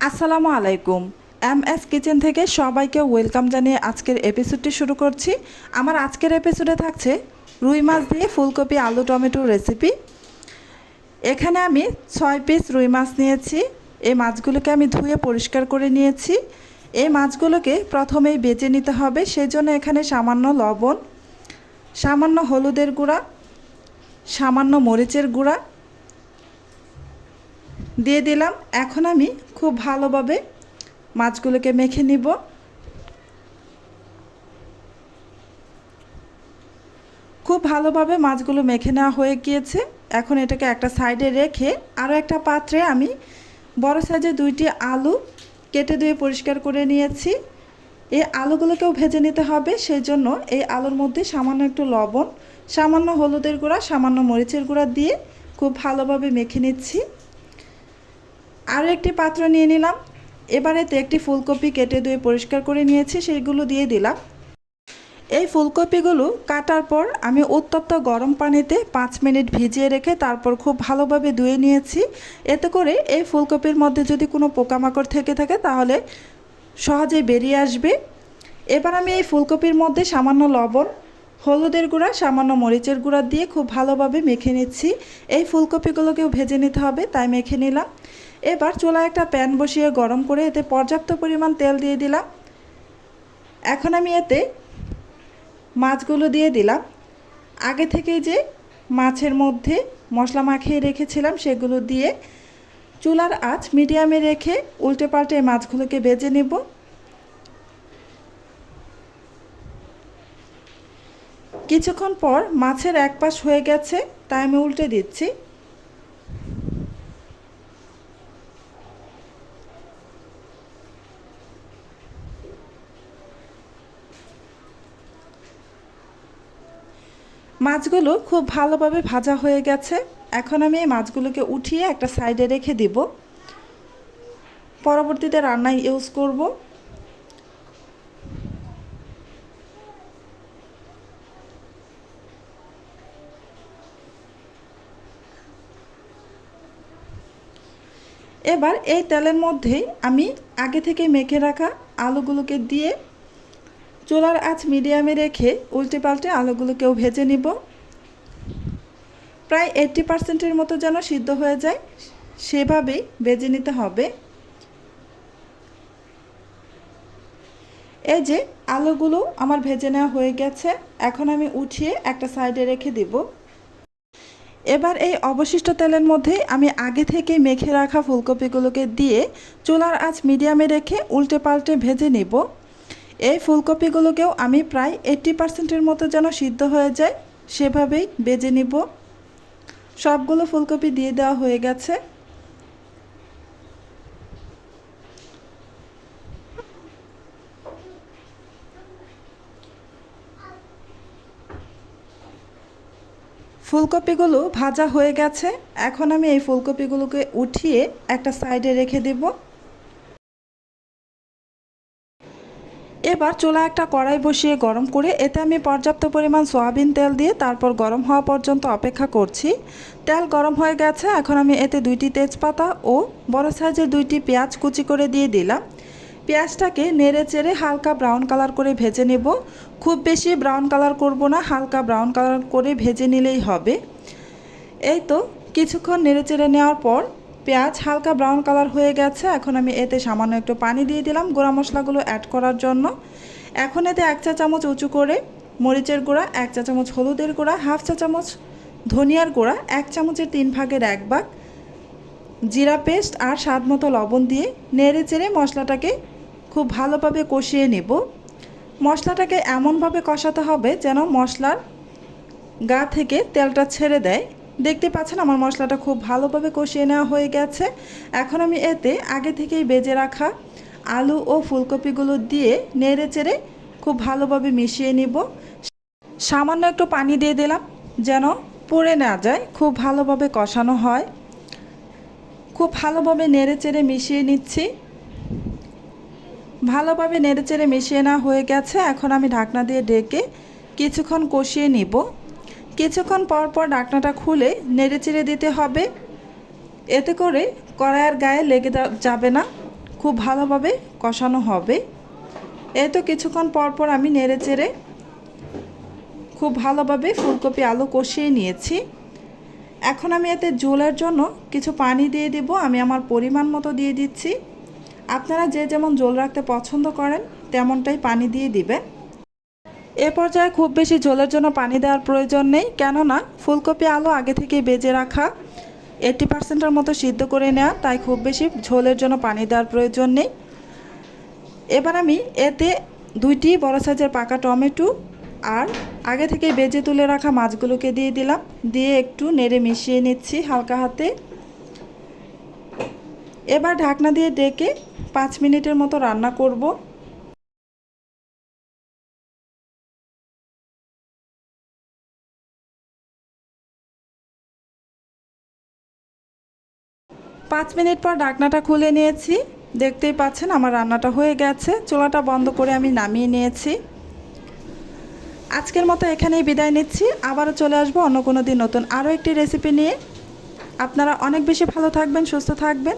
আসসালামু আলাইকুম। MS kitchen থেকে সবাইকে ওয়েলকাম জানিয়ে আজকের এপিসোডটি শুরু করছি। আমার আজকের এপিসোডে থাকছে রুই মাছ দিয়ে ফুলকপি আলু টমেটো রেসিপি। এখানে আমি 6 পিস রুই মাছ নিয়েছি। এই মাছগুলোকে আমি ধুয়ে পরিষ্কার করে নিয়েছি। এই মাছগুলোকে প্রথমেই বেজে নিতে হবে, সেই জন্য এখানে সামান্য লবণ, সামান্য হলুদের গুঁড়া, সামান্য মরিচের গুঁড়া দিয়ে দিলাম। এখন আমি খুব ভালোভাবে মাছগুলোকে মেখে নিব। খুব ভালোভাবে মাছগুলো মেখে নেওয়া হয়ে গিয়েছে। এখন এটাকে একটা সাইডে রেখে আরও একটা পাত্রে আমি বড় সাইজের 2টি আলু কেটে ধুয়ে পরিষ্কার করে নিয়েছি। এই আলুগুলোকেও ভেজে নিতে হবে, সেই জন্য এই আলুর মধ্যে সামান্য একটু লবণ, সামান্য হলুদের গুঁড়া, সামান্য মরিচের গুঁড়া দিয়ে খুব ভালোভাবে মেখে নিচ্ছি। আরও একটি পাত্র নিয়ে নিলাম। এবারেতে একটি ফুলকপি কেটে ধুয়ে পরিষ্কার করে নিয়েছি, সেইগুলো দিয়ে দিলাম। এই ফুলকপিগুলো কাটার পর আমি উত্তপ্ত গরম পানিতে 5 মিনিট ভিজিয়ে রেখে তারপর খুব ভালোভাবে ধুয়ে নিয়েছি। এতে করে এই ফুলকপির মধ্যে যদি কোনো পোকামাকড় থেকে থাকে তাহলে সহজেই বেরিয়ে আসবে। এবার আমি এই ফুলকপির মধ্যে সামান্য লবণ, হলুদের গুঁড়া, সামান্য মরিচের গুঁড়া দিয়ে খুব ভালোভাবে মেখে নিচ্ছি। এই ফুলকপিগুলোকেও ভেজে নিতে হবে, তাই মেখে নিলাম। এবার চুলায় একটা প্যান বসিয়ে গরম করে এতে পর্যাপ্ত পরিমাণ তেল দিয়ে দিলাম। এখন আমি এতে মাছগুলো দিয়ে দিলাম। আগে থেকে যে মাছের মধ্যে মশলা মাখিয়ে রেখেছিলাম সেগুলো দিয়ে চুলার আঁচ মিডিয়ামে রেখে উল্টে পাল্টে মাছগুলোকে ভেজে নেব। কিছুক্ষণ পর মাছের এক পাশ হয়ে গেছে, তাই আমি উল্টে দিচ্ছি। মাছগুলো খুব ভালোভাবে ভাজা হয়ে গেছে। এখন আমি এই মাছগুলোকে উঠিয়ে একটা সাইডে রেখে দিব, পরবর্তীতে রান্নায় ইউজ করব। এবার এই তেলের মধ্যেই আমি আগে থেকে মেখে রাখা আলুগুলোকে দিয়ে চুলার আঁচ মিডিয়ামে রেখে উল্টে পাল্টে আলুগুলোকেও ভেজে নিব। প্রায় 80%-এর মতো যেন সিদ্ধ হয়ে যায় সেভাবেই ভেজে নিতে হবে। এই যে আলুগুলো আমার ভেজে নেওয়া হয়ে গেছে, এখন আমি উঠিয়ে একটা সাইডে রেখে দিব। এবার এই অবশিষ্ট তেলের মধ্যে আমি আগে থেকে মেখে রাখা ফুলকপিগুলোকে দিয়ে চুলার আঁচ মিডিয়ামে রেখে উল্টে পাল্টে ভেজে নেব। এই ফুলকপিগুলোকেও আমি প্রায় 80%-এর মতো যেন সিদ্ধ হয়ে যায় সেভাবেই ভেজে নিব। সবগুলো ফুলকপি দিয়ে দেওয়া হয়ে গেছে। ফুলকপিগুলো ভাজা হয়ে গেছে। এখন আমি এই ফুলকপিগুলোকে উঠিয়ে একটা সাইডে রেখে দেব। এবার চুলা একটা কড়াই বসিয়ে গরম করে এতে আমি পর্যাপ্ত পরিমাণ সয়াবিন তেল দিয়ে তারপর গরম হওয়া পর্যন্ত অপেক্ষা করছি। তেল গরম হয়ে গেছে, এখন আমি এতে 2টি তেজপাতা ও বড় সাইজের 2টি পেঁয়াজ কুচি করে দিয়ে দিলাম। পেঁয়াজটাকে নেড়ে চেড়ে হালকা ব্রাউন কালার করে ভেজে নেব। খুব বেশি ব্রাউন কালার করব না, হালকা ব্রাউন কালার করে ভেজে নিলেই হবে। এই তো কিছুক্ষণ নেড়ে চেড়ে নেওয়ার পর পেঁয়াজ হালকা ব্রাউন কালার হয়ে গেছে। এখন আমি এতে সামান্য একটু পানি দিয়ে দিলাম গুঁড়া মশলাগুলো অ্যাড করার জন্য। এখন এতে 1 চা চামচ উঁচু করে মরিচের গুঁড়া, 1 চা চামচ হলুদের গুঁড়া, 1/2 চা চামচ ধনিয়ার গুঁড়া, 1 চামচের 3/1 ভাগ জিরা পেস্ট আর স্বাদ মতো লবণ দিয়ে নেড়ে চেড়ে মশলাটাকে খুব ভালোভাবে কষিয়ে নেব। মশলাটাকে এমনভাবে কষাতে হবে যেন মশলার গা থেকে তেলটা ছেড়ে দেয়। দেখতে পাচ্ছেন আমার মশলাটা খুব ভালোভাবে কষিয়ে নেওয়া হয়ে গেছে। এখন আমি এতে আগে থেকেই ভেজে রাখা আলু ও ফুলকপিগুলো দিয়ে নেড়ে চেড়ে খুব ভালোভাবে মিশিয়ে নিব। সামান্য একটু পানি দিয়ে দিলাম যেন পুড়ে না যায়, খুব ভালোভাবে কষানো হয়। খুব ভালোভাবে নেড়ে চেড়ে মিশিয়ে নিচ্ছি। ভালোভাবে নেড়ে চেড়ে মিশিয়ে নেওয়া হয়ে গেছে। এখন আমি ঢাকনা দিয়ে ঢেকে কিছুক্ষণ কষিয়ে নিব। কিছুক্ষণ পর পর ঢাকনাটা খুলে নেড়ে চেড়ে দিতে হবে, এতে করে কড়াইয়ের গায়ে লেগে যাবে না। খুব ভালোভাবে কষানো হবে। এই তো কিছুক্ষণ পর পর আমি নেড়ে চেড়ে খুব ভালোভাবে ফুলকপি আলু কষিয়ে নিয়েছি। এখন আমি এতে ঝোলের জন্য কিছু পানি দিয়ে দিব। আমি আমার পরিমাণ মতো দিয়ে দিচ্ছি। আপনারা যে যেমন ঝোল রাখতে পছন্দ করেন তেমনটাই পানি দিয়ে দিবেন। এ পর্যায়ে খুব বেশি ঝোলের জন্য পানি দেওয়ার প্রয়োজন নেই, কেননা ফুলকপি আলু আগে থেকেই বেজে রাখা, 80% মতো সিদ্ধ করে নেওয়া, তাই খুব বেশি ঝোলের জন্য পানি দেওয়ার প্রয়োজন নেই। এবার আমি এতে 2টি বড় সাইজের পাকা টমেটো আর আগে থেকে বেজে তুলে রাখা মাছগুলোকে দিয়ে দিলাম। দিয়ে একটু নেড়ে মিশিয়ে নিচ্ছি হালকা হাতে। এবার ঢাকনা দিয়ে ডেকে 5 মিনিটের মতো রান্না করব। 5 মিনিট পর ঢাকনাটা খুলে নিয়েছি। দেখতেই পাচ্ছেন আমার রান্নাটা হয়ে গেছে। চুলাটা বন্ধ করে আমি নামিয়ে নিয়েছি। আজকের মতো এখানেই বিদায় নিচ্ছি। আবারও চলে আসবো অন্য কোনো দিন নতুন আরও একটি রেসিপি নিয়ে। আপনারা অনেক বেশি ভালো থাকবেন, সুস্থ থাকবেন।